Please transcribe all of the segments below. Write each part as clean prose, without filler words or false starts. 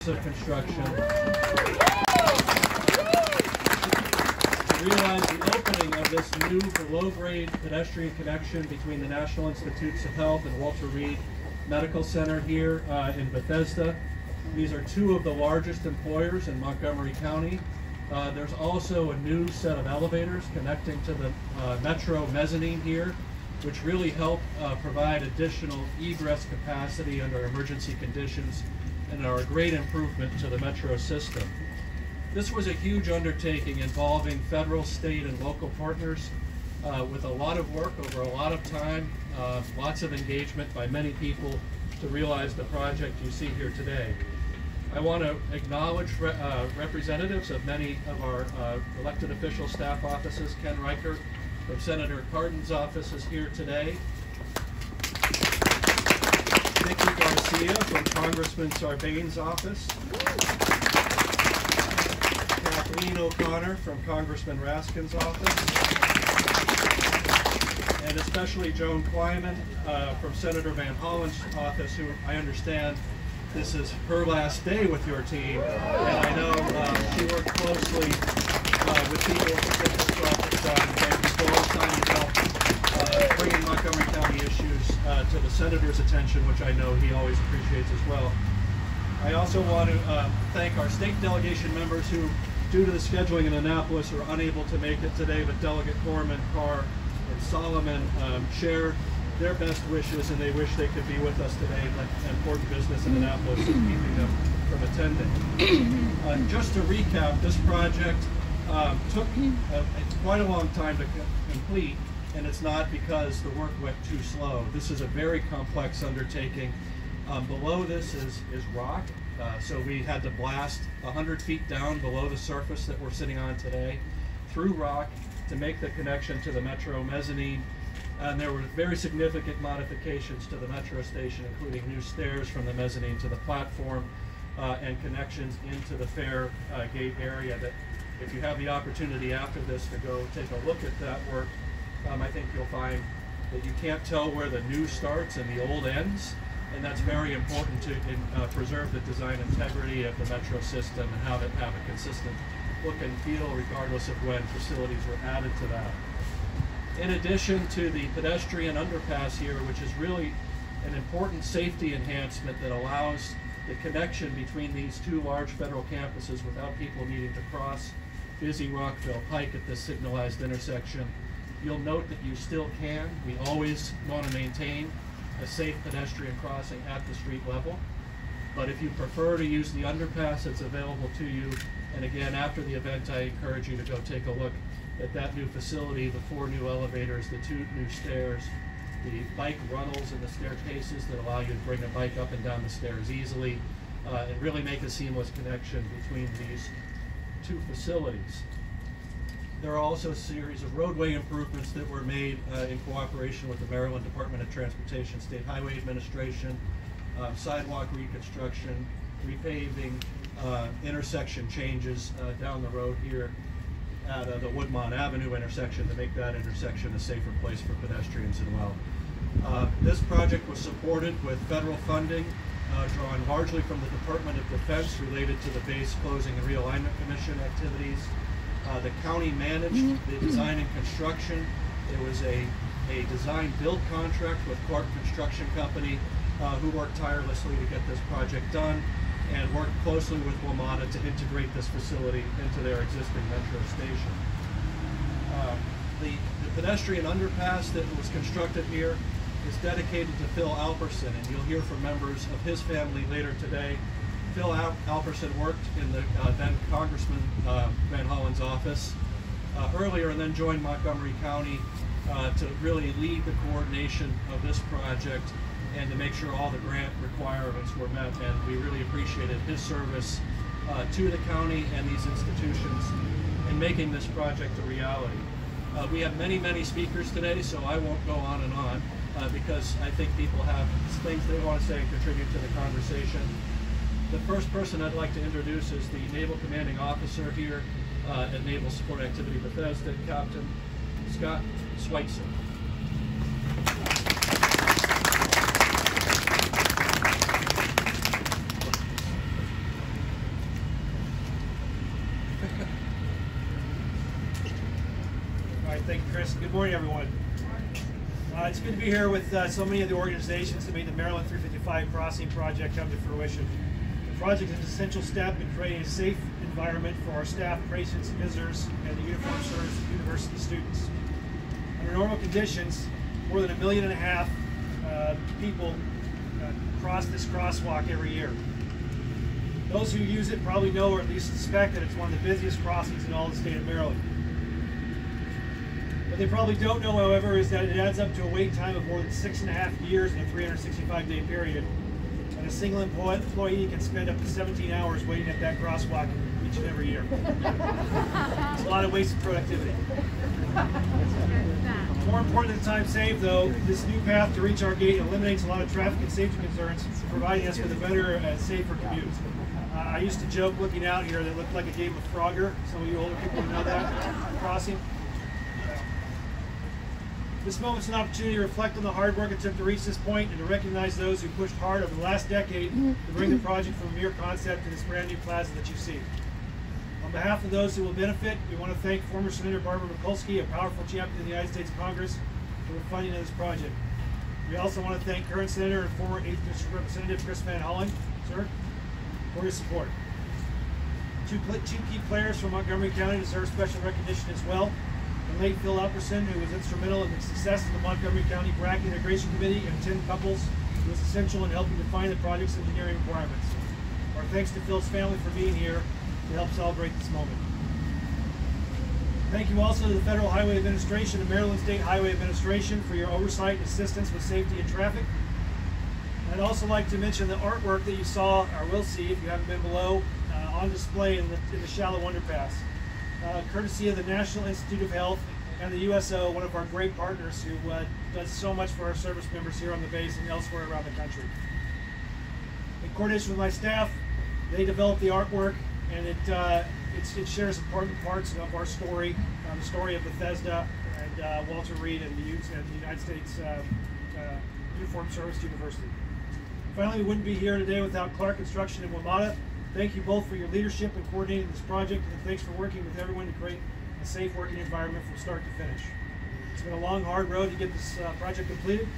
of construction. To realize the opening of this new below-grade pedestrian connection between the National Institutes of Health and Walter Reed Medical Center here in Bethesda. These are two of the largest employers in Montgomery County. There's also a new set of elevators connecting to the Metro mezzanine here, which really help provide additional egress capacity under emergency conditions and are a great improvement to the Metro system. This was a huge undertaking involving federal, state, and local partners with a lot of work over a lot of time, lots of engagement by many people to realize the project you see here today. I want to acknowledge representatives of many of our elected official staff offices. Ken Reichert from Senator Cardin's office is here today. Nikki Garcia from Congressman Sarbanes' office. Kathleen O'Connor from Congressman Raskin's office. And especially Joan Kleiman from Senator Van Hollen's office, who I understand this is her last day with your team. And I know she worked closely with people at the district's office and before all time to help bringing Montgomery County issues to the Senator's attention, which I know he always appreciates as well. I also want to thank our state delegation members who, due to the scheduling in Annapolis, are unable to make it today, but Delegate Corman, Carr, and Solomon share their best wishes, and they wish they could be with us today, but important business in Annapolis is keeping them from attending. Just to recap, this project took quite a long time to complete, and it's not because the work went too slow. This is a very complex undertaking. Below this is rock, so we had to blast 100 feet down below the surface that we're sitting on today through rock to make the connection to the Metro mezzanine. And there were very significant modifications to the Metro station, including new stairs from the mezzanine to the platform and connections into the fare gate area that if you have the opportunity after this to go take a look at that work, I think you'll find that you can't tell where the new starts and the old ends, and that's very important to preserve the design integrity of the Metro system and have it have a consistent look and feel regardless of when facilities were added to that. In addition to the pedestrian underpass here, which is really an important safety enhancement that allows the connection between these two large federal campuses without people needing to cross busy Rockville Pike at this signalized intersection, you'll note that you still can. We always want to maintain a safe pedestrian crossing at the street level. But if you prefer to use the underpass, it's available to you. And again, after the event, I encourage you to go take a look at that new facility, the 4 new elevators, the 2 new stairs, the bike runnels and the staircases that allow you to bring a bike up and down the stairs easily, and really make a seamless connection between these 2 facilities. There are also a series of roadway improvements that were made in cooperation with the Maryland Department of Transportation, State Highway Administration, sidewalk reconstruction, repaving, intersection changes down the road here at the Woodmont Avenue intersection to make that intersection a safer place for pedestrians as well. This project was supported with federal funding drawn largely from the Department of Defense related to the base closing and realignment commission activities. The county managed the design and construction. There was a design build contract with Clark Construction Company who worked tirelessly to get this project done and worked closely with WMATA to integrate this facility into their existing Metro station. The pedestrian underpass that was constructed here is dedicated to Phil Alperson, and you'll hear from members of his family later today. Phil Alperson worked in the then Congressman Van Hollen's office earlier and then joined Montgomery County to really lead the coordination of this project and to make sure all the grant requirements were met, and we really appreciated his service to the county and these institutions in making this project a reality. We have many speakers today, so I won't go on and on because I think people have things they want to say and contribute to the conversation. The first person I'd like to introduce is the Naval Commanding Officer here at Naval Support Activity Bethesda, Captain Scott Schweitzer. Thank you, Chris. Good morning, everyone. It's good to be here with so many of the organizations that made the Maryland 355 crossing project come to fruition. The project is an essential step in creating a safe environment for our staff, patients, visitors, and the uniformed service university students. Under normal conditions, more than 1.5 million people cross this crosswalk every year. Those who use it probably know, or at least suspect, that it's one of the busiest crossings in all the state of Maryland. What they probably don't know, however, is that it adds up to a wait time of more than 6.5 years in a 365-day period. And a single employee can spend up to 17 hours waiting at that crosswalk each and every year. It's a lot of wasted productivity. More important than time saved, though, this new path to reach our gate eliminates a lot of traffic and safety concerns, providing us with a better and safer commute. I used to joke looking out here that it looked like a game of Frogger. Some of you older people know that crossing. This moment's an opportunity to reflect on the hard work it took to reach this point and to recognize those who pushed hard over the last decade to bring the project from a mere concept to this brand new plaza that you see. On behalf of those who will benefit, we want to thank former Senator Barbara Mikulski, a powerful champion of the United States Congress, for the funding of this project. We also want to thank current Senator and former 8th District Representative Chris Van Hollen, sir, for his support. Two key players from Montgomery County deserve special recognition as well. The late Phil Alperson, who was instrumental in the success of the Montgomery County Brac Integration Committee, and Tim Couples, who was essential in helping define the project's engineering requirements. Our thanks to Phil's family for being here to help celebrate this moment. Thank you also to the Federal Highway Administration and Maryland State Highway Administration for your oversight and assistance with safety and traffic. I'd also like to mention the artwork that you saw, or will see if you haven't been below, on display in the shallow underpass. Courtesy of the National Institute of Health and the USO, one of our great partners who does so much for our service members here on the base and elsewhere around the country. In coordination with my staff, they developed the artwork, and it shares important parts of our story, the story of Bethesda and Walter Reed and the United States Uniformed Service University. Finally, we wouldn't be here today without Clark Construction and WMATA. Thank you both for your leadership in coordinating this project, and thanks for working with everyone to create a safe working environment from start to finish. It's been a long, hard road to get this project completed.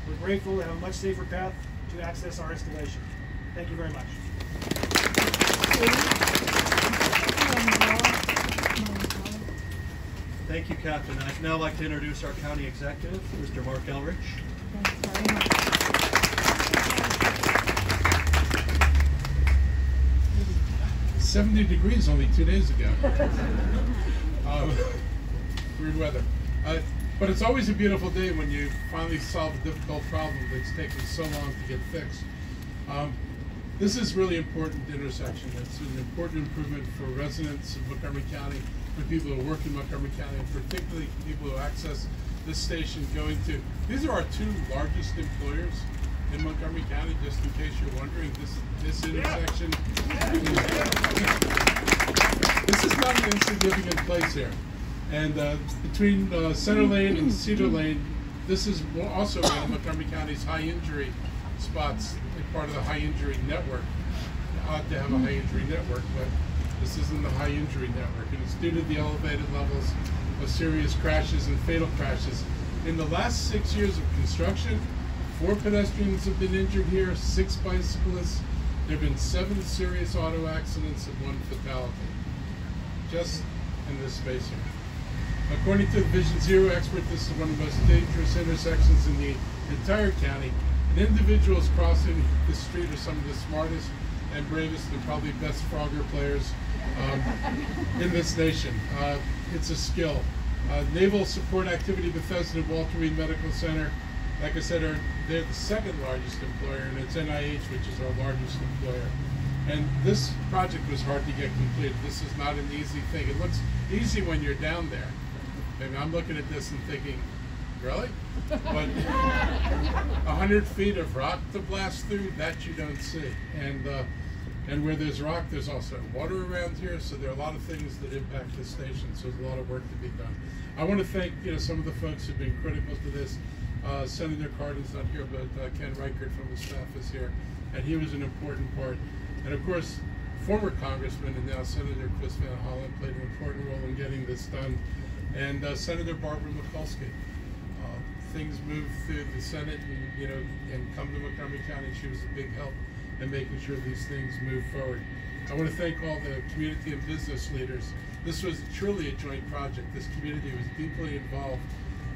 We're grateful to have a much safer path to access our installation. Thank you very much. Thank you, Captain. I'd now like to introduce our county executive, Mr. Mark Elrich. Thanks very much. 70 degrees only 2 days ago. Weird weather. But it's always a beautiful day when you finally solve a difficult problem that's taken so long to get fixed. This is really important intersection. It's an important improvement for residents of Montgomery County, for people who work in Montgomery County, and particularly people who access this station going to. These are our two largest employers in Montgomery County, just in case you're wondering. This intersection, this is not an insignificant place here. And between Center Lane and Cedar Lane, this is also one of Montgomery County's high injury spots, part of the high injury network. Ought to have a high injury network, but this isn't the high injury network, and it's due to the elevated levels of serious crashes and fatal crashes. In the last 6 years of construction, 4 pedestrians have been injured here, 6 bicyclists. There have been 7 serious auto accidents and 1 fatality, just in this space here. According to the Vision Zero expert, this is one of the most dangerous intersections in the entire county. And individuals crossing the street are some of the smartest and bravest and probably best Frogger players in this nation. It's a skill. Naval Support Activity Bethesda and Walter Reed Medical Center, like I said, they're the second largest employer, and it's NIH, which is our largest employer. And this project was hard to get completed. This is not an easy thing. It looks easy when you're down there. Maybe I'm looking at this and thinking, really? But 100 feet of rock to blast through, that you don't see. And where there's rock, there's also water around here, so there are a lot of things that impact the station, so there's a lot of work to be done. I want to thank some of the folks who've been critical to this. Senator Cardin's not here, but Ken Reichert from the staff is here, and he was an important part. And of course, former Congressman and now Senator Chris Van Hollen played an important role in getting this done. and Senator Barbara Mikulski. Things moved through the Senate and come to Montgomery County. She was a big help in making sure these things move forward. I want to thank all the community and business leaders. This was truly a joint project. This community was deeply involved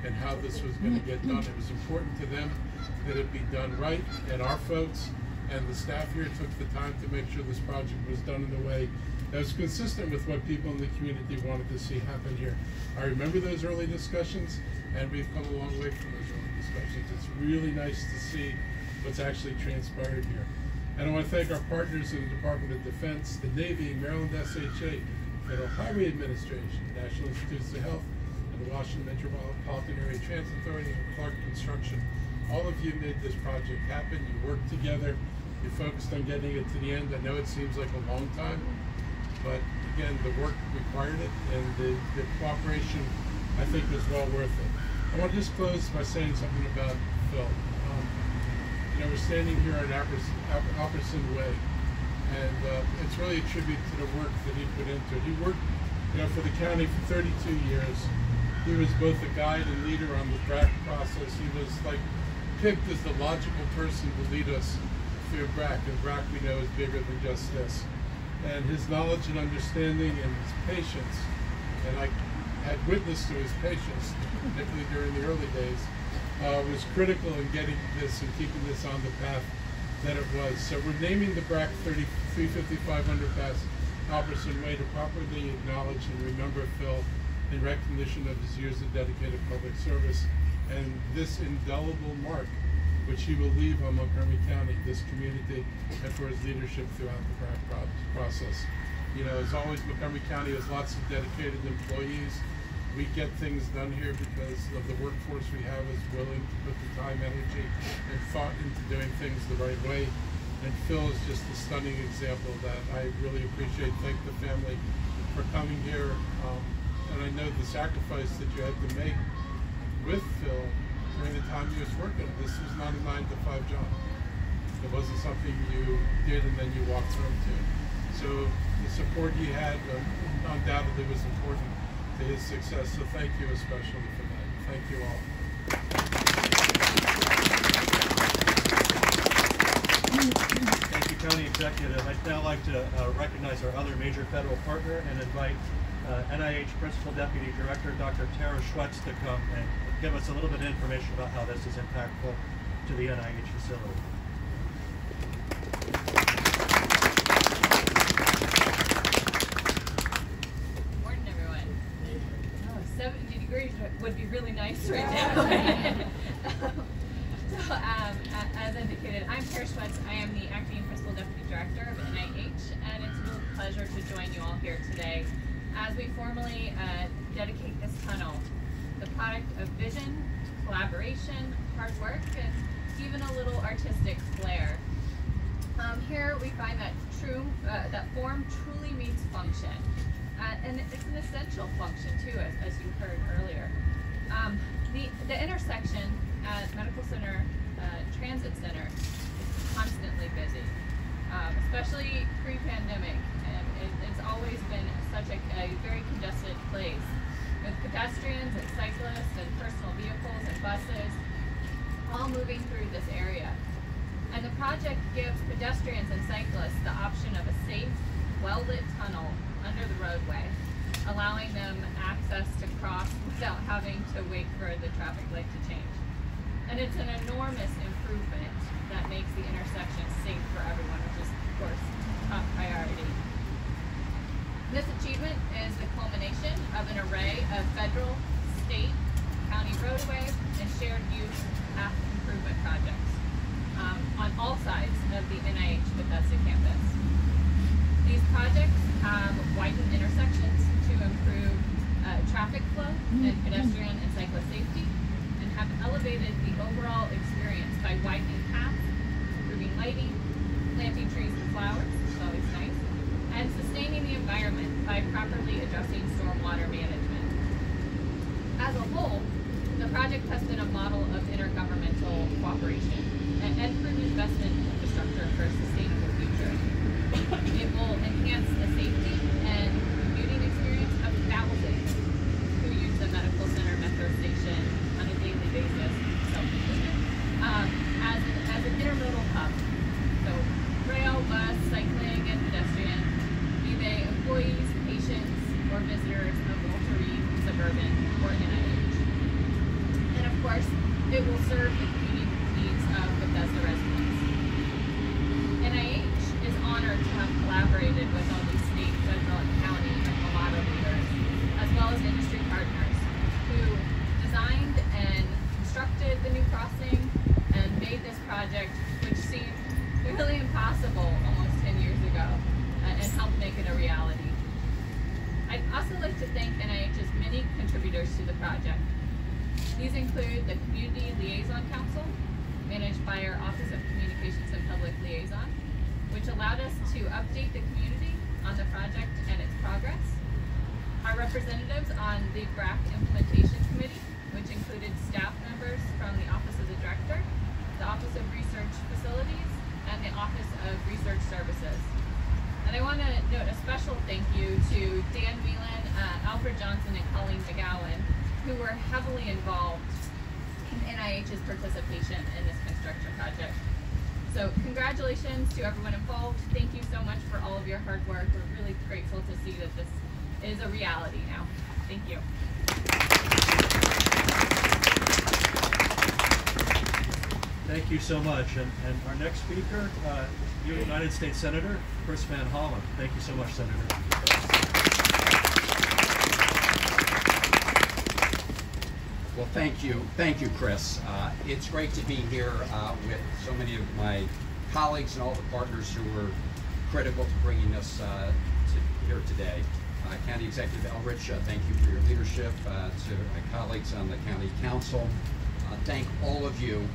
in how this was going to get done. It was important to them that it be done right, and our folks and the staff here took the time to make sure this project was done in a way that was consistent with what people in the community wanted to see happen here. I remember those early discussions, and we've come a long way from those early discussions. It's really nice to see what's actually transpired here. And I want to thank our partners in the Department of Defense, the Navy, Maryland SHA, Federal Highway Administration, National Institutes of Health, and the Washington Metropolitan Area Transit Authority, and Clark Construction. All of you made this project happen. You worked together. You focused on getting it to the end. I know it seems like a long time, but again, the work required it, and the cooperation, I think, was well worth it. I want to just close by saying something about Phil. We're standing here on Apperson Way, and it's really a tribute to the work that he put into it. He worked, for the county for 32 years. He was both a guide and leader on the Brac process. He was picked as the logical person to lead us through Brac, and Brac, we know, is bigger than just this. And his knowledge and understanding and his patience, and I had witnessed to his patience, particularly during the early days, was critical in getting this and keeping this on the path that it was. So we're naming the Brac 355 Underpass Alberson Way to properly acknowledge and remember Phil in recognition of his years of dedicated public service and this indelible mark which he will leave on Montgomery County, this community, and for his leadership throughout the Brac process. As always, Montgomery County has lots of dedicated employees. We get things done here because of the workforce we have is willing to put the time, energy, and thought into doing things the right way. And Phil is just a stunning example of that. I really appreciate, thank the family for coming here. And I know the sacrifice that you had to make with Phil during the time he was working. This was not a 9-to-5 job. It wasn't something you did and then you walked home to. So the support he had undoubtedly was important to his success. So thank you especially for that. Thank you all. Thank you, County Executive. I'd now like to recognize our other major federal partner and invite NIH Principal Deputy Director Dr. Tara Schwetz to come and give us a little bit of information about how this is impactful to the NIH facility. Morning, everyone. 70 degrees would be really nice right now. So, as indicated, I'm Tara Schwetz. I am the Acting Principal Deputy Director of NIH, and it's a real pleasure to join you all here today as we formally dedicate this tunnel, the product of vision, collaboration, hard work, and even a little artistic flair. Here we find that that form truly meets function, and it's an essential function too, as you heard earlier. The intersection at Medical Center Transit Center is constantly busy, especially pre-pandemic, and it's always been such a very congested place with pedestrians and cyclists and personal vehicles and buses all moving through this area. And the project gives pedestrians and cyclists the option of a safe, well-lit tunnel under the roadway, allowing them access to cross without having to wait for the traffic light to change. And it's an enormous improvement that makes the intersection safe for everyone, which is, of course, top priority. This achievement is the culmination of an array of federal, state, county roadway, and shared use path improvement projects on all sides of the NIH Bethesda campus. These projects have widened intersections to improve traffic flow and pedestrian and cyclist safety, and have elevated the overall experience by widening paths, improving lighting, planting trees and flowers, which is always nice, and sustaining the environment by properly addressing stormwater management. As a whole, the project has been a model of intergovernmental cooperation and prudent investment in infrastructure for a sustainable future. It will enhance the safety and commuting experience of thousands who use the department or NIH. And of course, it will serve the community needs of Bethesda residents. NIH is honored to have collaborated with all these state, federal, and county Colorado leaders, as well as industry partners, who designed and constructed the new crossing and made this project, which seemed really impossible almost 10 years ago, and helped make it a reality. I'd also like to thank NIH's many contributors to the project. These include the Community Liaison Council, managed by our Office of Communications and Public Liaison, which allowed us to update the community on the project and its progress. Our representatives on the Brac Implementation Committee, which included staff members from the Office of the Director, the Office of Research Facilities, and the Office of Research Services. And I want to note a special thank you to Dan Whelan, Alfred Johnson, and Colleen McGowan, who were heavily involved in NIH's participation in this construction project. So congratulations to everyone involved. Thank you so much for all of your hard work. We're really grateful to see that this is a reality now. Thank you. Thank you so much. And our next speaker, United States Senator Chris Van Hollen. Thank you so much, Senator. Well, thank you, Chris. It's great to be here with so many of my colleagues and all the partners who were critical to bringing us here today. County Executive Elrich, thank you for your leadership. To my colleagues on the County Council, thank all of you.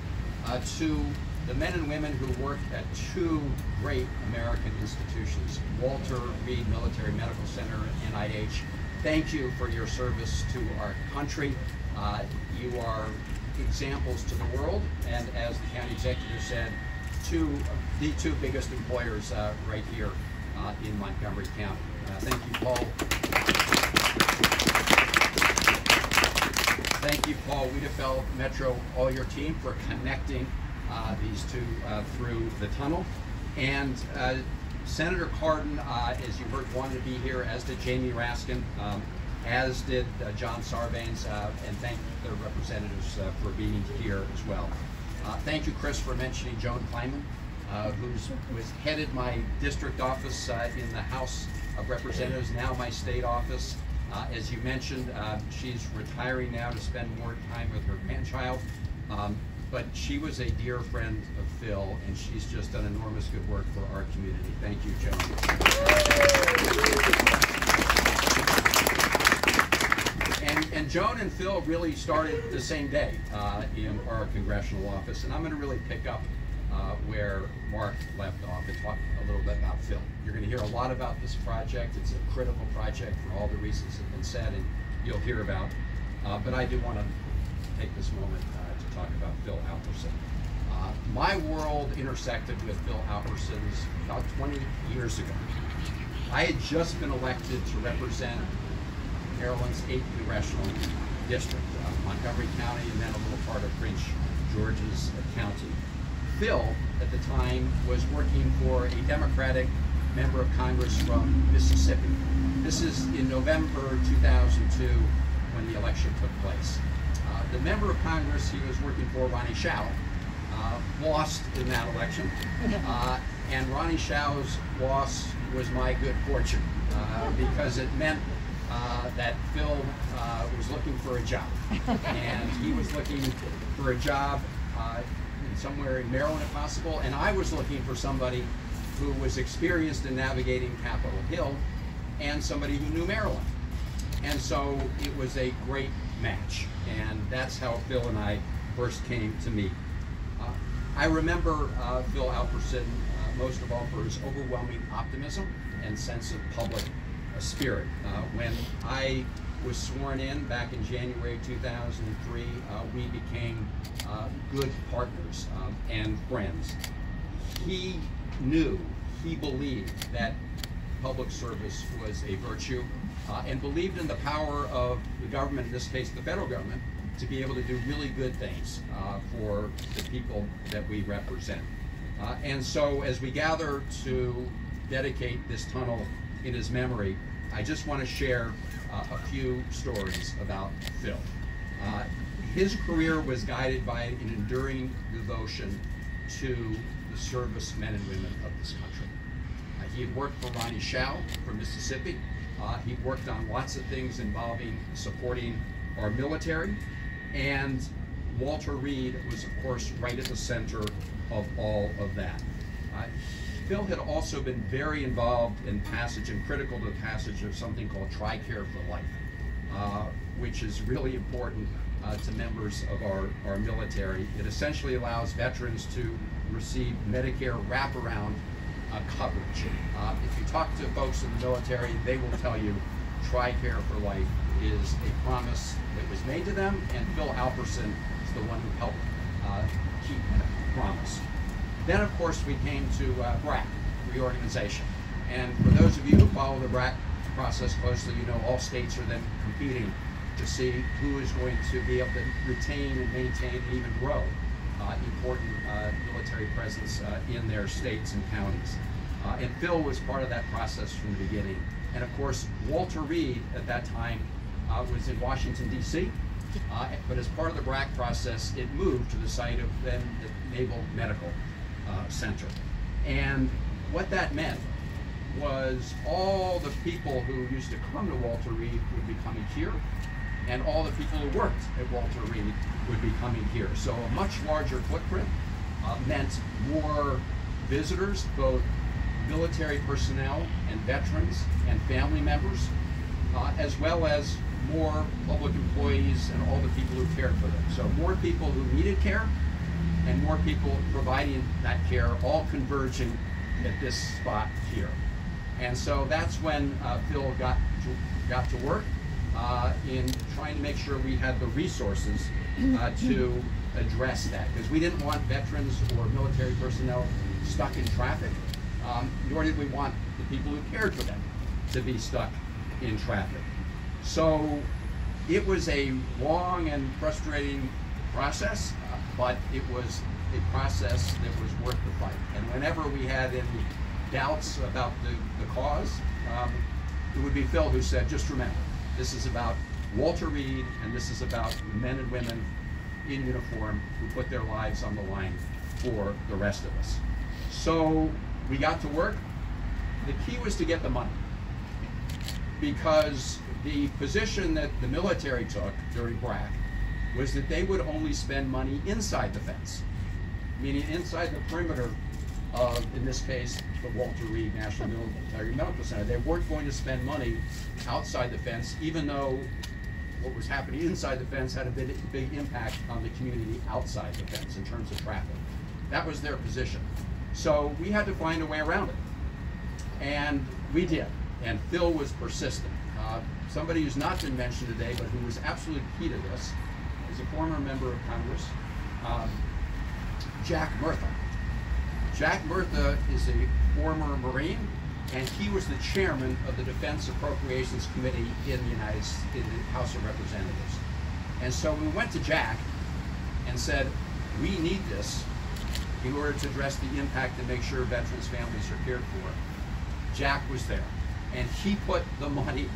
To the men and women who work at two great American institutions, Walter Reed Military Medical Center and NIH, thank you for your service to our country. You are examples to the world, and as the county executive said, the two biggest employers right here in Montgomery County. Thank you, Paul. Thank you, Paul Wiedefeld, Metro, all your team for connecting these two through the tunnel. And Senator Cardin, as you heard, wanted to be here, as did Jamie Raskin, as did John Sarbanes, and thank the representatives for being here as well. Thank you, Chris, for mentioning Joan Kleinman, who headed my district office in the House of Representatives, now my state office. As you mentioned, she's retiring now to spend more time with her grandchild, but she was a dear friend of Phil, and she's just done enormous good work for our community. Thank you, Joan. And Joan and Phil really started the same day in our congressional office, and I'm going to really pick up where Mark left off and talk a little bit about Phil. You're going to hear a lot about this project. It's a critical project for all the reasons that have been said, and you'll hear about. But I do want to take this moment to talk about Phil Alperson. My world intersected with Phil Alperson's about 20 years ago. I had just been elected to represent Maryland's 8th congressional district, Montgomery County, and then a little part of Prince George's County. Phil, at the time, was working for a Democratic member of Congress from Mississippi. This is in November 2002 when the election took place. The member of Congress he was working for, Ronnie Schau, lost in that election, and Ronnie Schau's loss was my good fortune because it meant that Phil was looking for a job, and he was looking for a job somewhere in Maryland if possible, and I was looking for somebody who was experienced in navigating Capitol Hill and somebody who knew Maryland. And so it was a great match, and that's how Phil and I first came to meet. I remember Phil Alperson most of all for his overwhelming optimism and sense of public spirit. When I was sworn in back in January 2003, we became good partners and friends. He believed that public service was a virtue and believed in the power of the government, in this case the federal government, to be able to do really good things for the people that we represent. And so as we gather to dedicate this tunnel in his memory, I just want to share a few stories about Phil. His career was guided by an enduring devotion to the service men and women of this country. He had worked for Ronnie Shao from Mississippi. He worked on lots of things involving supporting our military, and Walter Reed was, of course, right at the center of all of that. Phil had also been very involved in passage and critical to the passage of something called TRICARE for Life, which is really important to members of our military. It essentially allows veterans to receive Medicare wraparound coverage. If you talk to folks in the military, they will tell you TRICARE for Life is a promise that was made to them, and Phil Alperson is the one who helped keep that promise. Then, of course, we came to Brac Reorganization. And for those of you who follow the Brac process closely, you know all states are then competing to see who is going to be able to retain and maintain and even grow important military presence in their states and counties. And Phil was part of that process from the beginning. And of course, Walter Reed at that time was in Washington, D.C., but as part of the Brac process, it moved to the site of then the Naval Medical Center. And what that meant was all the people who used to come to Walter Reed would be coming here, and all the people who worked at Walter Reed would be coming here. So a much larger footprint meant more visitors, both military personnel and veterans and family members, as well as more public employees and all the people who cared for them. So more people who needed care and more people providing that care, all converging at this spot here. And so that's when Phil got to work in trying to make sure we had the resources to address that, because we didn't want veterans or military personnel stuck in traffic, nor did we want the people who cared for them to be stuck in traffic. So it was a long and frustrating process, but it was a process that was worth the fight. And whenever we had any doubts about the cause, it would be Phil who said, just remember, this is about Walter Reed, and this is about the men and women in uniform who put their lives on the line for the rest of us. So we got to work. The key was to get the money, because the position that the military took during Brac was that they would only spend money inside the fence, meaning inside the perimeter of, in this case, the Walter Reed National Military Medical Center. They weren't going to spend money outside the fence, even though what was happening inside the fence had a big impact on the community outside the fence in terms of traffic. That was their position. So we had to find a way around it. And we did. And Phil was persistent. Somebody who's not been mentioned today, but who was absolutely key to this, is a former member of Congress, Jack Murtha. Jack Murtha is a former Marine, and he was the chairman of the Defense Appropriations Committee in the House of Representatives. And so we went to Jack and said, we need this in order to address the impact and make sure veterans' families are cared for. Jack was there, and he put the money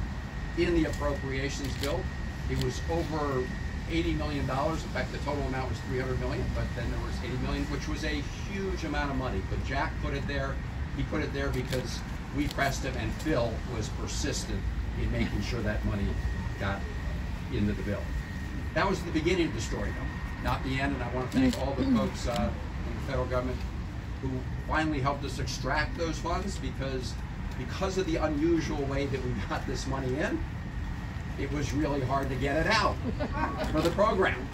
in the appropriations bill. It was over $80 million. In fact, the total amount was $300 million, but then there was $80 million, which was a huge amount of money. But Jack put it there. He put it there because we pressed him, and Phil was persistent in making sure that money got into the bill. That was the beginning of the story, though, not the end. And I want to thank all the folks in the federal government who finally helped us extract those funds, because of the unusual way that we got this money in, it was really hard to get it out for the program.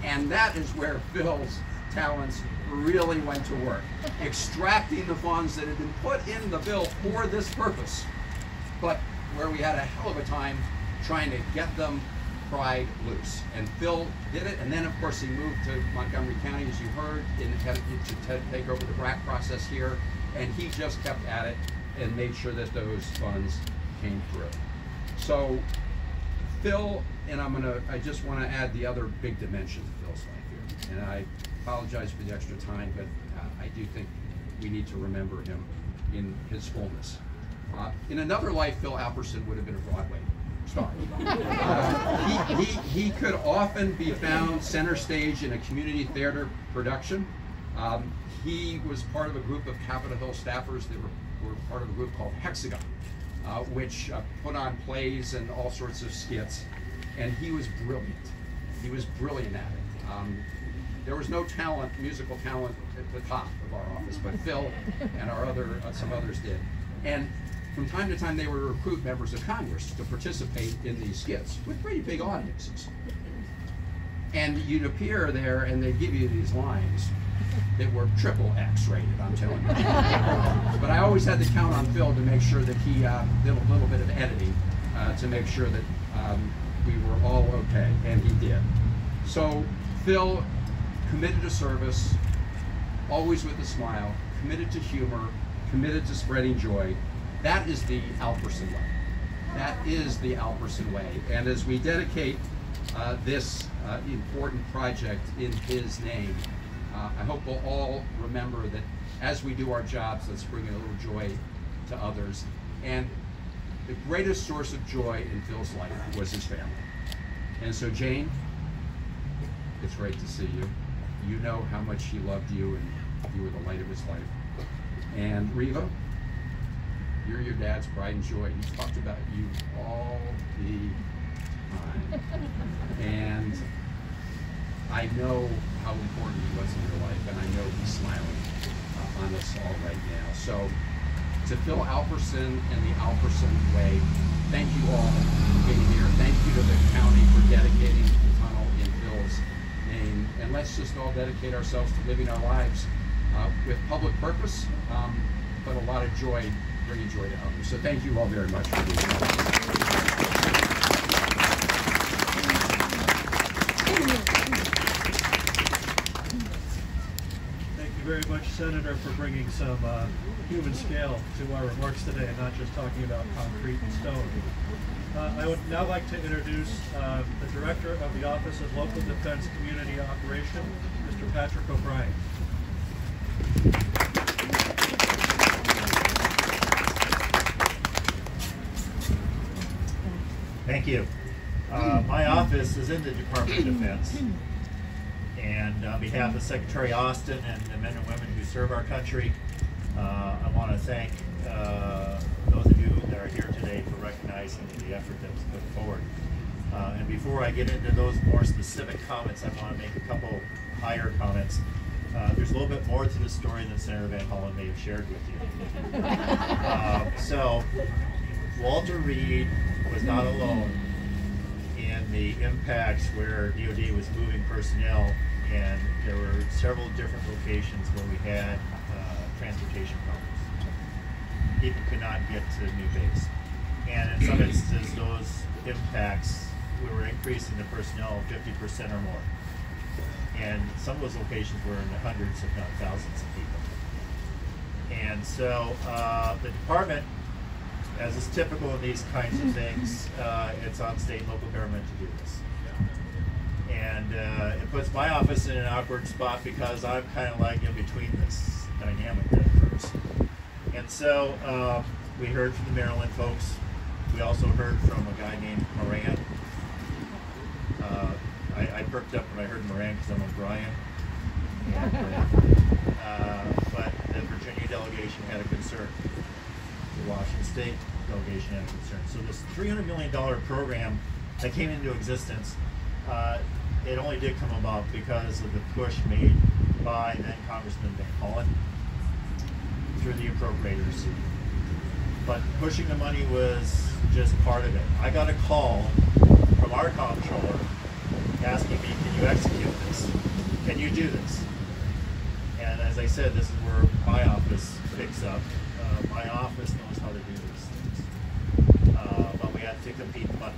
And that is where Phil's talents really went to work, extracting the funds that had been put in the bill for this purpose, but where we had a hell of a time trying to get them pried loose. And Phil did it, and then of course he moved to Montgomery County, as you heard, to take over the Brac process here, and he just kept at it and made sure that those funds came through. So Phil, and I just want to add the other big dimension to Phil's life here, and I apologize for the extra time, but I do think we need to remember him in his fullness. In another life, Phil Alperson would have been a Broadway star. He could often be found center stage in a community theater production. He was part of a group of Capitol Hill staffers that were part of a group called Hexagon, which put on plays and all sorts of skits, and he was brilliant. He was brilliant at it. There was no talent, musical talent at the top of our office, but Phil and some others did. And from time to time, they would recruit members of Congress to participate in these skits with pretty big audiences. And you'd appear there, and they'd give you these lines that were triple X rated, I'm telling you. But I always had to count on Phil to make sure that he did a little bit of editing to make sure that we were all okay, and he did. So Phil committed to service, always with a smile, committed to humor, committed to spreading joy. That is the Alperson way. That is the Alperson way. And as we dedicate this important project in his name, I hope we'll all remember that as we do our jobs, let's bring a little joy to others. And the greatest source of joy in Phil's life was his family. And so Jane, it's great to see you. You know how much he loved you, and you were the light of his life. And Reva, you're your dad's pride and joy. He's talked about you all the time. And I know how important he was in your life, and I know he's smiling on us all right now. So to Phil Alperson and the Alperson way, thank you all for being here. Thank you to the county for dedicating the tunnel in Phil's name. And let's just all dedicate ourselves to living our lives with public purpose, but a lot of joy, bringing joy to others. So thank you all very much for being here. Very much, Senator, for bringing some human scale to our remarks today and not just talking about concrete and stone. I would now like to introduce the Director of the Office of Local Defense Community Operation, Mr. Patrick O'Brien. Thank you. My office is in the Department of Defense. And on behalf of Secretary Austin and the men and women who serve our country, I want to thank those of you that are here today for recognizing the effort that was put forward. And before I get into those more specific comments, I want to make a couple higher comments. There's a little bit more to the story than Senator Van Hollen may have shared with you. So, Walter Reed was not alone in the impacts where DOD was moving personnel, and there were several different locations where we had transportation problems. People could not get to the new base. And in some instances, those impacts, we were increasing the personnel 50% or more. And some of those locations were in the hundreds, if not thousands of people. And so the department, as is typical in these kinds of things, it's on state and local government to do this. And it puts my office in an awkward spot because I'm kind of like in between this dynamic that occurs. And so we heard from the Maryland folks. We also heard from a guy named Moran. I perked up when I heard Moran because I'm O'Brien. But the Virginia delegation had a concern. The Washington State delegation had a concern. So this $300 million program that came into existence, it only did come about because of the push made by then Congressman Van Hollen through the appropriators. But pushing the money was just part of it. I got a call from our comptroller asking me, can you execute this? Can you do this? And as I said, this is where my office picks up. My office knows how to do these things. But we had to compete money.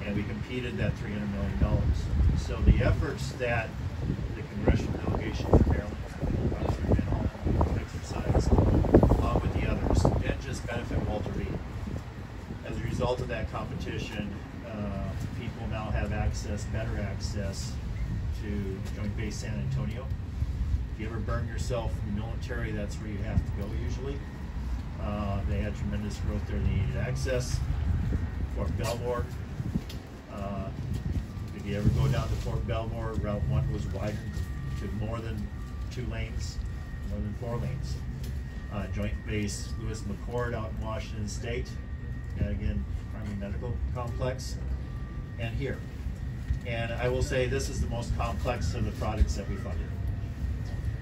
And we competed that $300 million. So the efforts that the congressional delegation for Maryland, Congressman Van Hollen, exercised, along with the others, didn't just benefit Walter Reed. As a result of that competition, people now have access, better access to Joint Base San Antonio. If you ever burn yourself in the military, that's where you have to go usually. had tremendous growth there. They needed access. Fort Belvoir. If you ever go down to Fort Belvoir, Route 1 was widened to more than 2 lanes, more than 4 lanes. Joint Base Lewis McChord out in Washington State, and again, Army Medical Complex, and here. And I will say this is the most complex of the projects that we funded.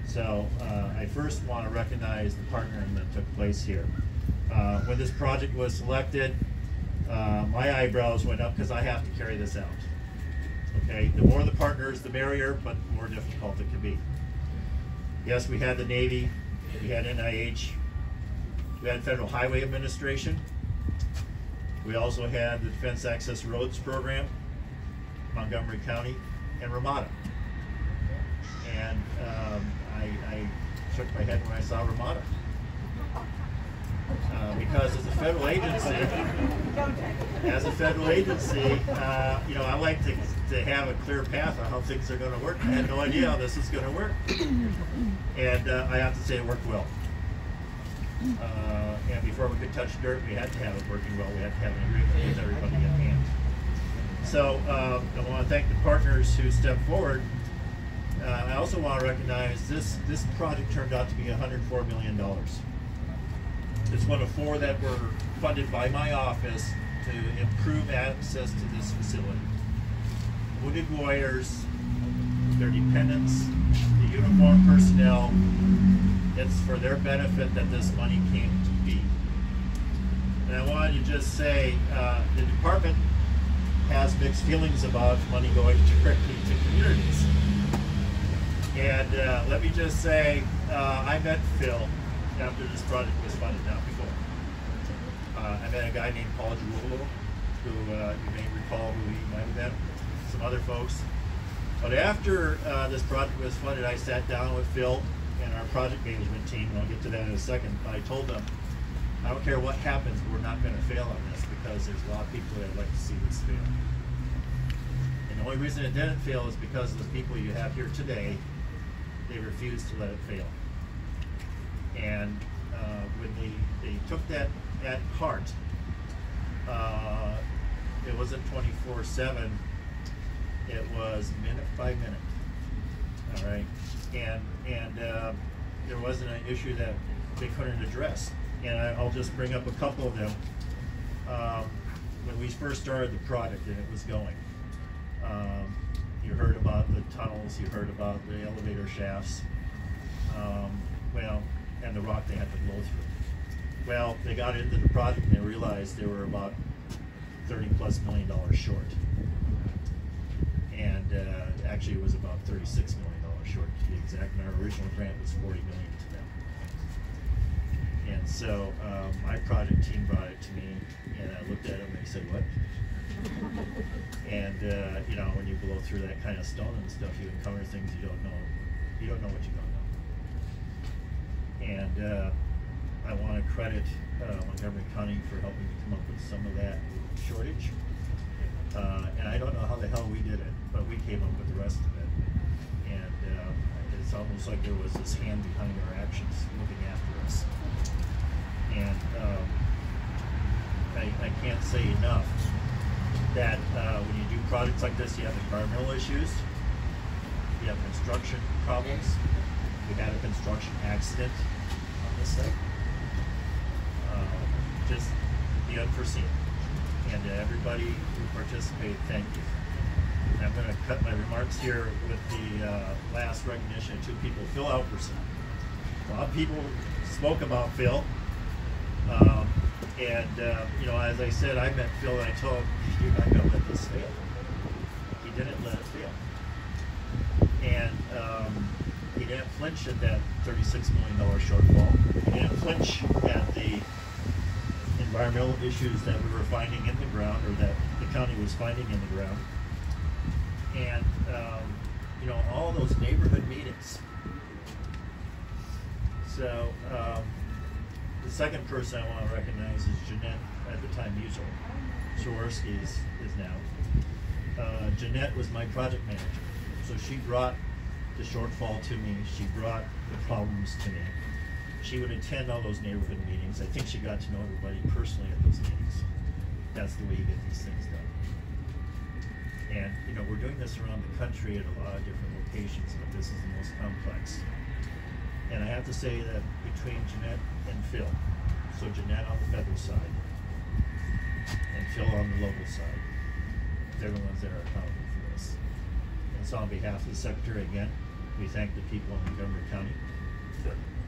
So I first want to recognize the partnering that took place here. When this project was selected, my eyebrows went up because I have to carry this out. Okay, the more the partners, the merrier, but the more difficult it can be. Yes, we had the Navy, we had NIH, we had Federal Highway Administration, we also had the Defense Access Roads Program, Montgomery County, and Ramada. And I shook my head when I saw Ramada. Because as a federal agency, you know, I like to have a clear path on how things are going to work. I had no idea how this was going to work. And I have to say it worked well. And before we could touch dirt, we had to have it working well. We had to have an agreement with everybody at hand. So I want to thank the partners who stepped forward. I also want to recognize this project turned out to be $104 million. It's one of 4 that were funded by my office to improve access to this facility. Wounded warriors, their dependents, the uniformed personnel, it's for their benefit that this money came to be. And I wanted to just say, the department has mixed feelings about money going directly to communities. And let me just say, I met Phil after this project was funded, not before. I met a guy named Paul Giulo, who you may recall who he might have been, some other folks. But after this project was funded, I sat down with Phil and our project management team, and I'll get to that in a second. But I told them, I don't care what happens, we're not going to fail on this because there's a lot of people that would like to see this fail. And the only reason it didn't fail is because of the people you have here today. They refused to let it fail. And when they took that at heart, it wasn't 24/7, it was minute by minute, all right? And there wasn't an issue that they couldn't address. And I'll just bring up a couple of them. When we first started the project and it was going, you heard about the tunnels, you heard about the elevator shafts, and the rock they had to blow through. Well, they got into the project and they realized they were about $30+ million short. And actually it was about $36 million short to be exact, and our original grant was $40 million to them. And so my project team brought it to me, and I looked at them and they said, what? And you know, when you blow through that kind of stone and stuff, you encounter things you don't know. You don't know what you don't know. And I want to credit Montgomery County for helping me come up with some of that shortage. And I don't know how the hell we did it, but we came up with the rest of it. And it's almost like there was this hand behind our actions looking after us. And I can't say enough that when you do projects like this, you have environmental issues, you have construction problems. We had a construction accident on this site. Just the unforeseen. And everybody who participated, thank you. And I'm going to cut my remarks here with the last recognition of 2 people. Phil Alperson. A lot of people spoke about Phil. You know, as I said, I met Phil and I told him, you're not going to let this fail. He didn't let it fail. And he didn't flinch at that $36 million shortfall. He didn't flinch at the environmental issues that we were finding in the ground, or that the county was finding in the ground. And, you know, all those neighborhood meetings. So, the second person I want to recognize is Jeanette, at the time Musil. Swarovski is now. Jeanette was my project manager. So she brought the shortfall to me. She brought the problems to me. She would attend all those neighborhood meetings. I think she got to know everybody personally at those meetings. That's the way you get these things done. And, you know, we're doing this around the country at a lot of different locations, but this is the most complex. And I have to say that between Jeanette and Phil, so Jeanette on the federal side and Phil on the local side, they're the ones that are accountable for this. And so on behalf of the Secretary again, we thank the people in Montgomery County,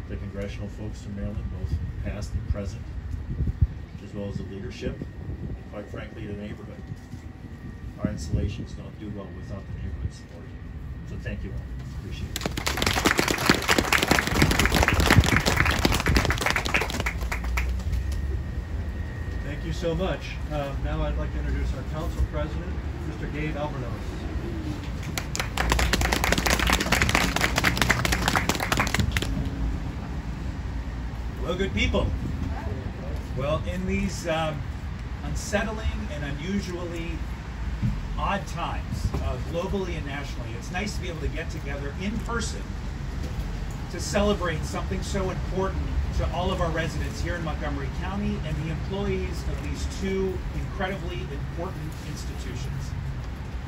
the congressional folks from Maryland, both past and present, as well as the leadership, and quite frankly, the neighborhood. Our installations don't do well without the neighborhood support. So thank you all. Appreciate it. Thank you so much. Now I'd like to introduce our council president, Mr. Gabe Albernos. Well, good people. Well, in these unsettling and unusually odd times, globally and nationally, it's nice to be able to get together in person to celebrate something so important to all of our residents here in Montgomery County and the employees of these two incredibly important institutions.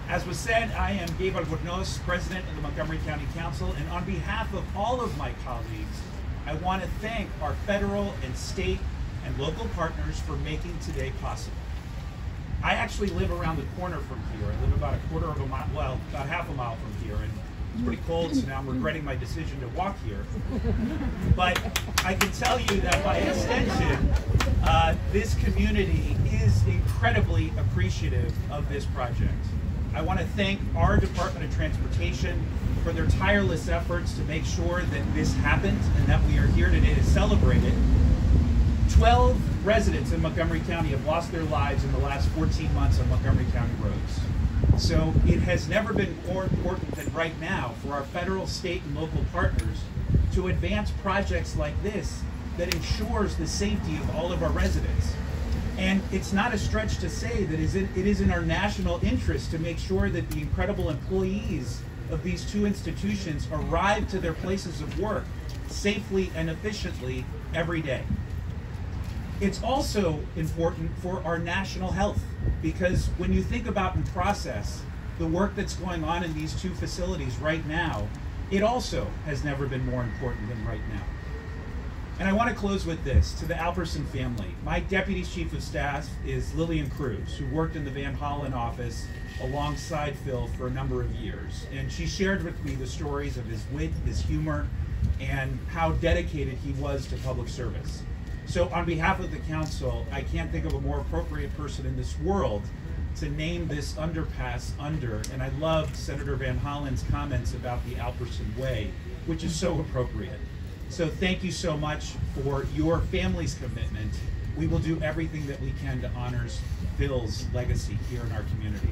As was said, I am Gabe Albernos, President of the Montgomery County Council, and on behalf of all of my colleagues, I want to thank our federal and state and local partners for making today possible. I actually live around the corner from here. I live about a quarter of a mile, well, about half a mile from here, and it's pretty cold, so now I'm regretting my decision to walk here. But I can tell you that by extension, this community is incredibly appreciative of this project. I want to thank our Department of Transportation for their tireless efforts to make sure that this happened and that we are here today to celebrate it. 12 residents in Montgomery County have lost their lives in the last 14 months on Montgomery County roads. So it has never been more important than right now for our federal, state, and local partners to advance projects like this that ensures the safety of all of our residents. And it's not a stretch to say that it is in our national interest to make sure that the incredible employees of these two institutions arrive to their places of work safely and efficiently every day. It's also important for our national health, because when you think about and process the work that's going on in these two facilities right now, it also has never been more important than right now. And I want to close with this to the Alperson family. My Deputy Chief of Staff is Lillian Cruz, who worked in the Van Hollen office alongside Phil for a number of years. And she shared with me the stories of his wit, his humor, and how dedicated he was to public service. So on behalf of the council, I can't think of a more appropriate person in this world to name this underpass under, and I love Senator Van Hollen's comments about the Alperson Way, which is so appropriate. So thank you so much for your family's commitment. We will do everything that we can to honor Phil's legacy here in our community.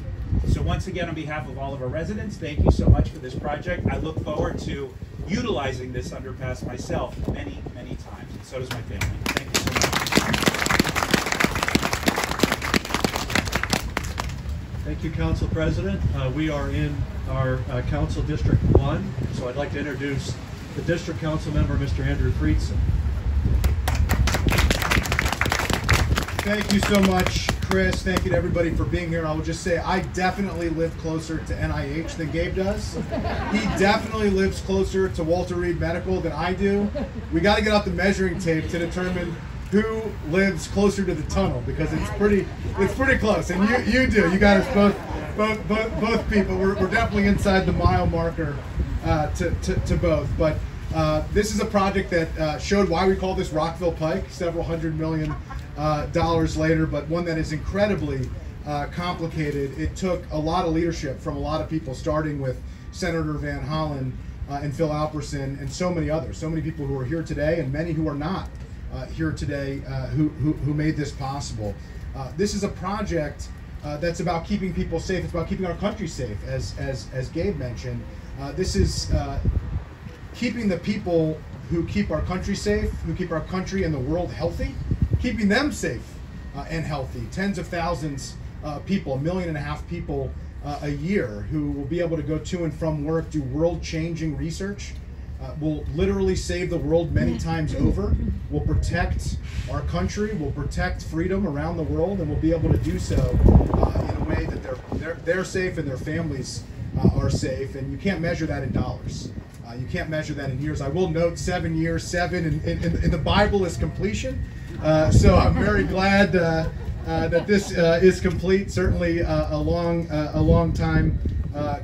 So once again, on behalf of all of our residents, thank you so much for this project. I look forward to utilizing this underpass myself many, many times, and so does my family. Thank you so much. Thank you, Council President. We are in our Council District 1, so I'd like to introduce the District Council member, Mr. Andrew Friedson. Thank you so much, Chris. Thank you to everybody for being here. I will just say I definitely live closer to NIH than Gabe does. He definitely lives closer to Walter Reed Medical than I do. We got to get out the measuring tape to determine who lives closer to the tunnel, because it's pretty close. And you do. You got us both people. We're definitely inside the mile marker to both. But this is a project that showed why we call this Rockville Pike several $100 million later, but one that is incredibly complicated. It took a lot of leadership from a lot of people, starting with Senator Van Hollen and Phil Alperson and so many others, so many people who are here today and many who are not here today who made this possible. This is a project that's about keeping people safe. It's about keeping our country safe, as Gabe mentioned. This is keeping the people who keep our country safe, who keep our country and the world healthy, keeping them safe and healthy. Tens of thousands of people, 1.5 million people a year, who will be able to go to and from work, do world-changing research, will literally save the world many times over, will protect our country, will protect freedom around the world, and will be able to do so in a way that they're safe and their families are safe. And you can't measure that in dollars. You can't measure that in years. I will note 7 years, 7 in the Bible is completion. So I'm very glad that this is complete. Certainly a long time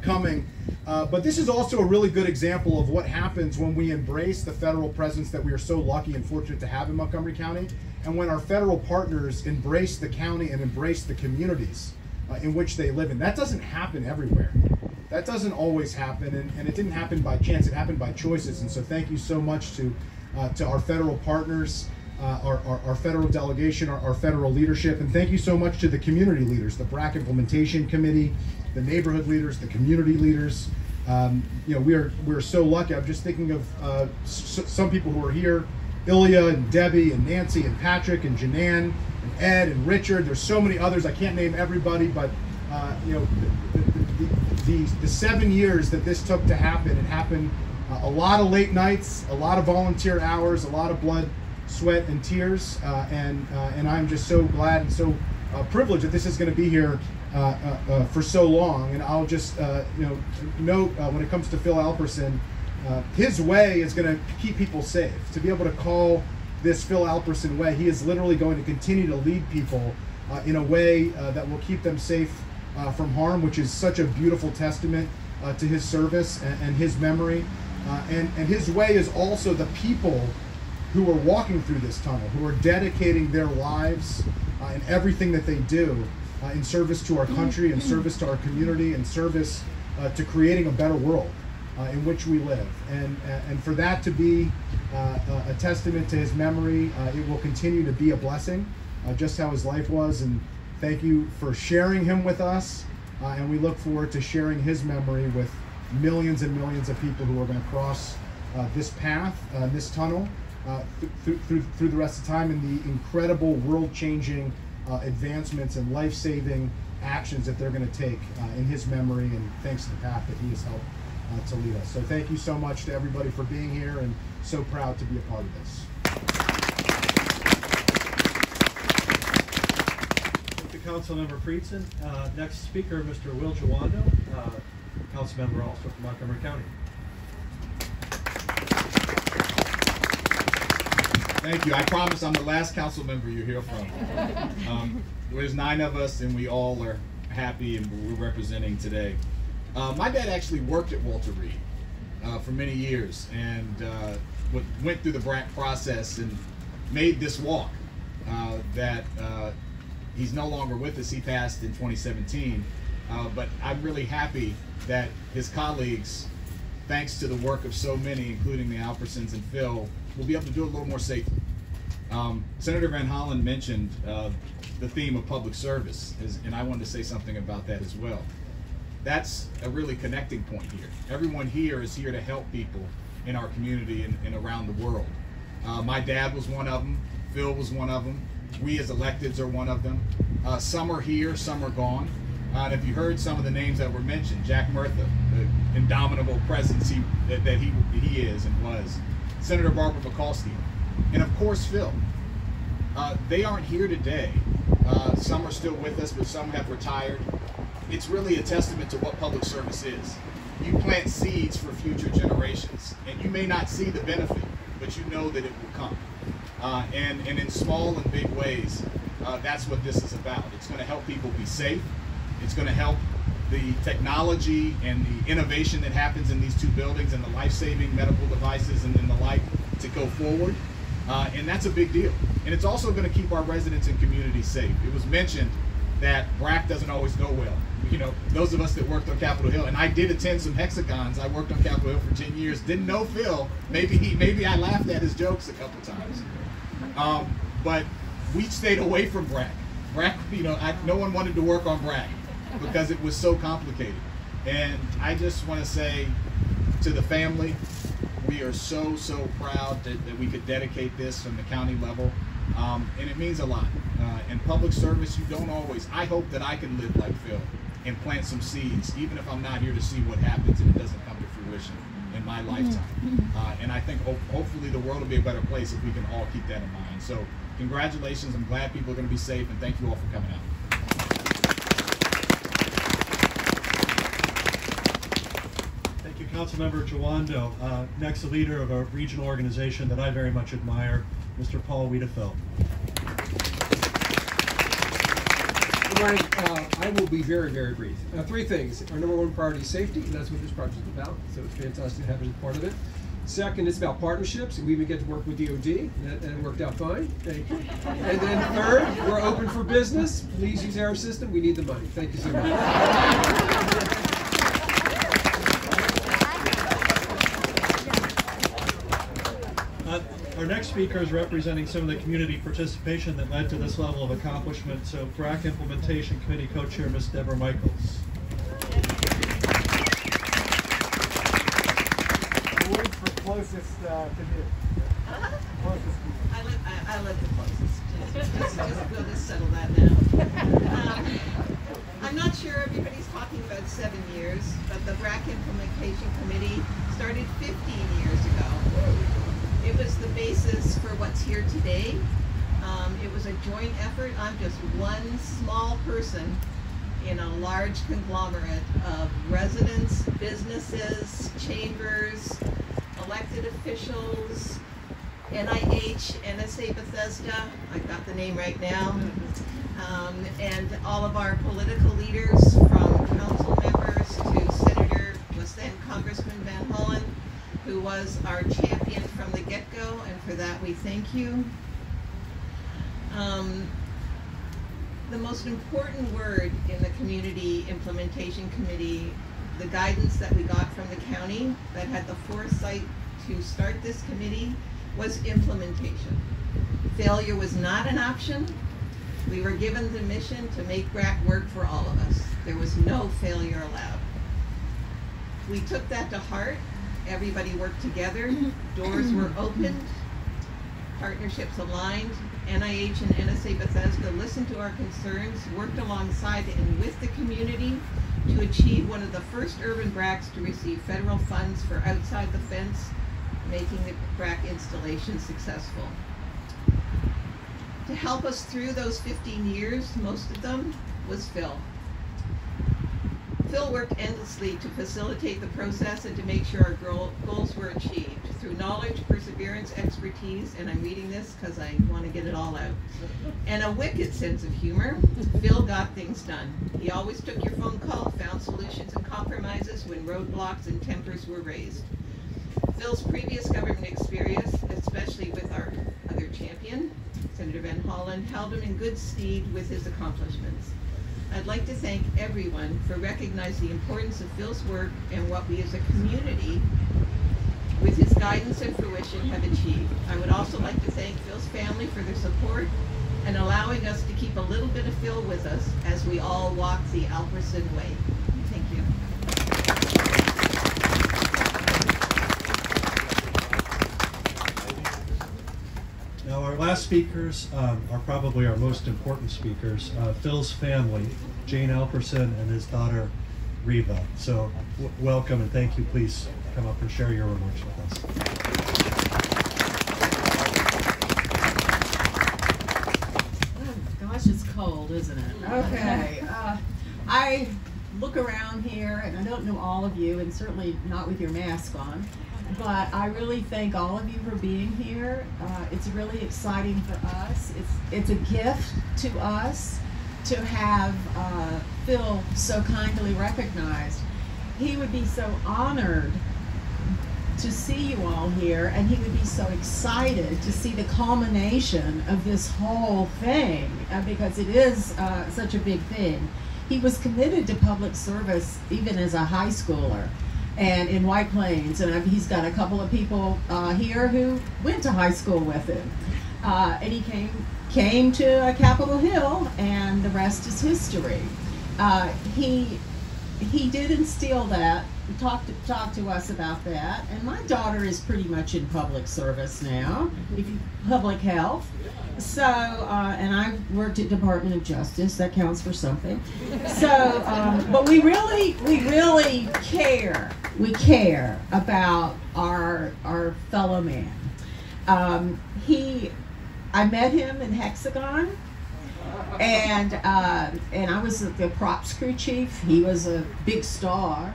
coming. But this is also a really good example of what happens when we embrace the federal presence that we are so lucky and fortunate to have in Montgomery County, and when our federal partners embrace the county and embrace the communities in which they live in. That doesn't happen everywhere. That doesn't always happen, and it didn't happen by chance. It happened by choices. And so thank you so much to our federal partners, our federal delegation, our federal leadership, and thank you so much to the community leaders, the Brac Implementation Committee, the neighborhood leaders, the community leaders. You know, we're so lucky. I'm just thinking of some people who are here: Ilya and Debbie and Nancy and Patrick and Janan and Ed and Richard. There's so many others. I can't name everybody, but you know, the 7 years that this took to happen, it happened a lot of late nights, a lot of volunteer hours, a lot of blood, sweat, and tears, and I'm just so glad and so privileged that this is going to be here for so long. And I'll just you know, note when it comes to Phil Alperson, his way is going to keep people safe. To be able to call this Phil Alperson way, he is literally going to continue to lead people in a way that will keep them safe from harm, which is such a beautiful testament to his service and his memory. And his way is also the people who are walking through this tunnel, who are dedicating their lives and everything that they do in service to our country, in service to our community, in service to creating a better world in which we live. And for that to be a testament to his memory, it will continue to be a blessing, just how his life was. And thank you for sharing him with us, and we look forward to sharing his memory with millions and millions of people who are going to cross this path, this tunnel, through the rest of time, and the incredible world-changing advancements and life-saving actions that they're going to take in his memory, and thanks to the path that he has helped to lead us. So thank you so much to everybody for being here, and so proud to be a part of this. Thank you, Councilmember Friedson. Next speaker, Mr. Will Jawando, council member also from Montgomery County. Thank you. I promise I'm the last council member you hear from. There's 9 of us, and we all are happy, and we're representing today. My dad actually worked at Walter Reed for many years, and went through the Brac process and made this walk that he's no longer with us. He passed in 2017, but I'm really happy that his colleagues, thanks to the work of so many, including the Alpersons and Phil, will be able to do it a little more safely. Senator Van Hollen mentioned the theme of public service, and I wanted to say something about that as well. That's a really connecting point here. Everyone here is here to help people in our community and around the world. My dad was one of them. Phil was one of them. We as electeds are one of them. Some are here, some are gone. And if you heard some of the names that were mentioned, Jack Murtha, the indomitable presence that he is and was, Senator Barbara Mikulski, and of course Phil. They aren't here today. Some are still with us, but some have retired. It's really a testament to what public service is. You plant seeds for future generations, and you may not see the benefit, but you know that it will come. And in small and big ways, that's what this is about. It's going to help people be safe. It's going to help the technology and the innovation that happens in these 2 buildings and the life-saving medical devices and the like to go forward. And that's a big deal. And it's also going to keep our residents and communities safe. It was mentioned that Brac doesn't always go well. You know, those of us that worked on Capitol Hill, and I did attend some hexagons. I worked on Capitol Hill for 10 years. Didn't know Phil. Maybe I laughed at his jokes a couple times. But we stayed away from Brac. Brac, you know, no one wanted to work on Brac because it was so complicated. And I just want to say to the family, we are so proud that we could dedicate this from the county level. And it means a lot. In public service, you don't always. I hope that I can live like Phil and plant some seeds, even if I'm not here to see what happens and it doesn't come to fruition. in my lifetime. And I think hopefully the world will be a better place if we can all keep that in mind. So congratulations. I'm glad people are going to be safe, and thank you all for coming out. Thank you, Councilmember Jawando. Next, the leader of a regional organization that I very much admire, Mr. Paul Wiedefeld. Good morning. I will be very, very brief. Three things. Our number one priority is safety, and that's what this project is about, so it's fantastic to have it as part of it. Second, it's about partnerships, and we even get to work with DOD, and that worked out fine. Thank you. And then third, we're open for business. Please use our system. We need the money. Thank you so much. Our next speaker is representing some of the community participation that led to this level of accomplishment. So, Brac Implementation Committee Co-Chair, Ms. Deborah Michaels. Wait for closest to you. Closest. I live the closest. We'll just settle that now. I'm not sure everybody's talking about 7 years, but the Brac Implementation Committee started 15 years ago. It was the basis for what's here today. It was a joint effort. I'm just one small person in a large conglomerate of residents, businesses, chambers, elected officials, NIH, NSA Bethesda, I got the name right now, and all of our political leaders, from council members to Senator, was then Congressman Van Hollen, who was our champion from the get-go, and for that we thank you. The most important word in the Community Implementation Committee, the guidance that we got from the county that had the foresight to start this committee, was implementation. Failure was not an option. We were given the mission to make Brac work for all of us. There was no failure allowed. We took that to heart. Everybody worked together, doors were opened, partnerships aligned. NIH and NSA Bethesda listened to our concerns, worked alongside and with the community to achieve one of the first urban Bracs to receive federal funds for outside the fence, making the Brac installation successful. To help us through those 15 years, most of them, was Phil. Phil worked endlessly to facilitate the process and to make sure our goals were achieved through knowledge, perseverance, expertise, and I'm reading this because I want to get it all out, and a wicked sense of humor. Phil got things done. He always took your phone call, found solutions and compromises when roadblocks and tempers were raised. Phil's previous government experience, especially with our other champion, Senator Van Hollen, held him in good stead with his accomplishments. I'd like to thank everyone for recognizing the importance of Phil's work and what we as a community, with his guidance and fruition, have achieved. I would also like to thank Phil's family for their support and allowing us to keep a little bit of Phil with us as we all walk the Alperson way. Thank you. Now, our last speakers are probably our most important speakers. Phil's family, Jane Alperson and his daughter, Reva. So welcome and thank you. Please come up and share your remarks with us. Oh, gosh, it's cold, isn't it? Okay. I look around here, and I don't know all of you, and certainly not with your mask on, but I really thank all of you for being here. It's really exciting for us. It's a gift to us to have Phil so kindly recognized. He would be so honored to see you all here, and he would be so excited to see the culmination of this whole thing, because it is such a big thing. He was committed to public service even as a high schooler and in White Plains, and he's got a couple of people here who went to high school with him. And he came to Capitol Hill, and the rest is history. He did instill that, talk to us about that, and my daughter is pretty much in public service now, public health. So, and I've worked at Department of Justice, that counts for something. So, but we really care. we care about our fellow man. I met him in Hexagon, and I was the props crew chief. He was a big star.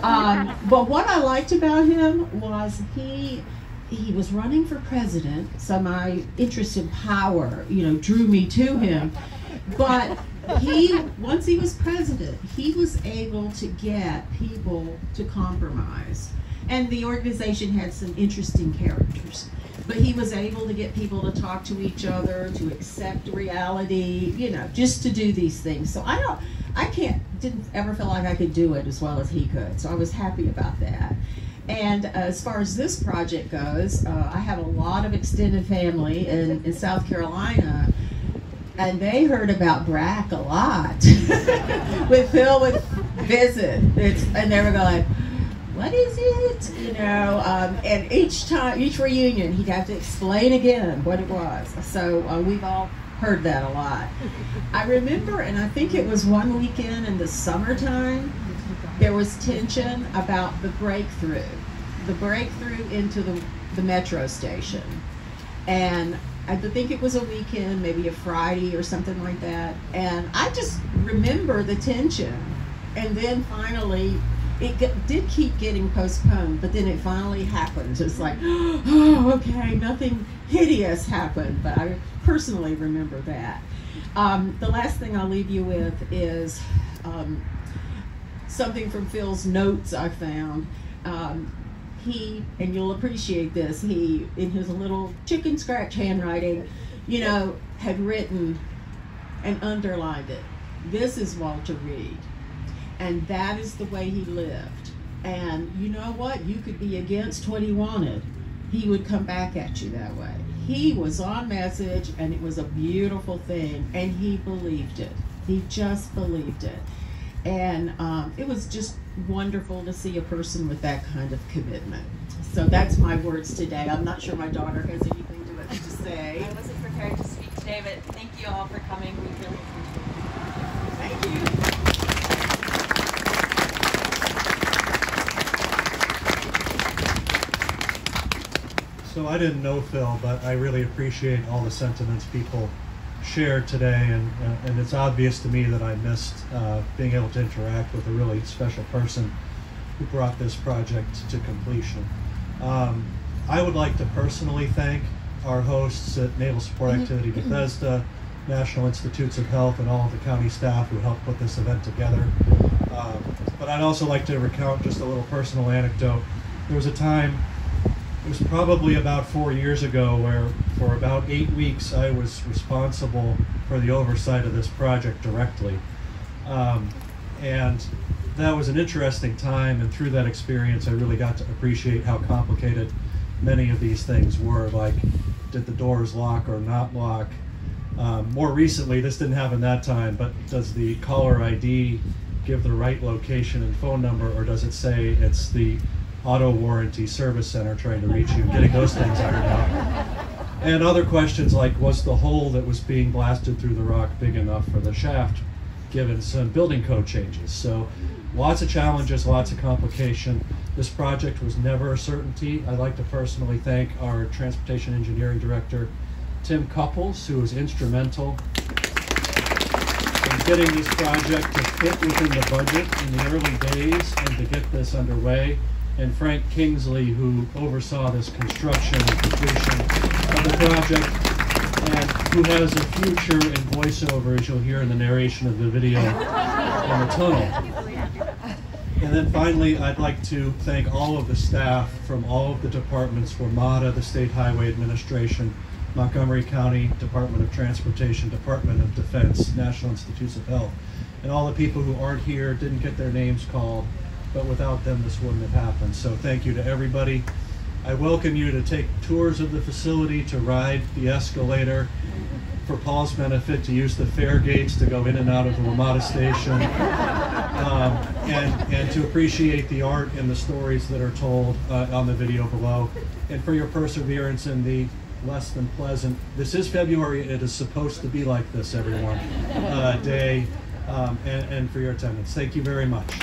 But what I liked about him was he was running for president, so my interest in power, drew me to him. But once he was president, he was able to get people to compromise. And the organization had some interesting characters. But he was able to get people to talk to each other, to accept reality, just to do these things. So didn't ever feel like I could do it as well as he could. So I was happy about that. And as far as this project goes, I have a lot of extended family in South Carolina, and they heard about Brac a lot. With Phil would visit, and they were going, what is it? And each reunion, he'd have to explain again what it was. So we've all heard that a lot. I remember, and I think it was one weekend in the summertime, there was tension about the breakthrough into the metro station. And I think it was a weekend, maybe a Friday or something like that. And I just remember the tension. And then finally, it did keep getting postponed, but then it finally happened. It's like, oh, okay, nothing hideous happened, but I personally remember that. The last thing I'll leave you with is something from Phil's notes I found. And you'll appreciate this, he, in his little chicken scratch handwriting, had written and underlined it. This is Walter Reed. And that is the way he lived. And you know what? You could be against what he wanted. He would come back at you that way. He was on message, and it was a beautiful thing, and he believed it. He just believed it. And it was just wonderful to see a person with that kind of commitment. So that's my words today. I'm not sure my daughter has anything to say. I wasn't prepared to speak today, but thank you all for coming. We really appreciate it. Thank you. So I didn't know Phil, but I really appreciate all the sentiments people shared today, and it's obvious to me that I missed being able to interact with a really special person who brought this project to completion. I would like to personally thank our hosts at Naval Support Activity Bethesda, National Institutes of Health, and all of the county staff who helped put this event together. But I'd also like to recount just a little personal anecdote. There was a time, it was probably about 4 years ago, where for about 8 weeks I was responsible for the oversight of this project directly. And that was an interesting time, and through that experience I really got to appreciate how complicated many of these things were, like did the doors lock or not lock. More recently, this didn't happen that time, but does the caller ID give the right location and phone number, or does it say it's the auto warranty service center trying to reach you, getting those things ironed out. And other questions like, was the hole that was being blasted through the rock big enough for the shaft, given some building code changes? So lots of challenges, lots of complication. This project was never a certainty. I'd like to personally thank our transportation engineering director, Tim Couples, who was instrumental in getting this project to fit within the budget in the early days and to get this underway. And Frank Kingsley, who oversaw this construction and completion of the project, and who has a future in voiceover, as you'll hear in the narration of the video on the tunnel. And then finally, I'd like to thank all of the staff from all of the departments, WMATA, the State Highway Administration, Montgomery County, Department of Transportation, Department of Defense, National Institutes of Health, and all the people who aren't here, didn't get their names called, but without them this wouldn't have happened. So thank you to everybody. I welcome you to take tours of the facility, to ride the escalator, for Paul's benefit, to use the fare gates to go in and out of the WMATA station, and to appreciate the art and the stories that are told on the video below, and for your perseverance in the less than pleasant, this is February, it is supposed to be like this, everyone, day, and for your attendance. Thank you very much.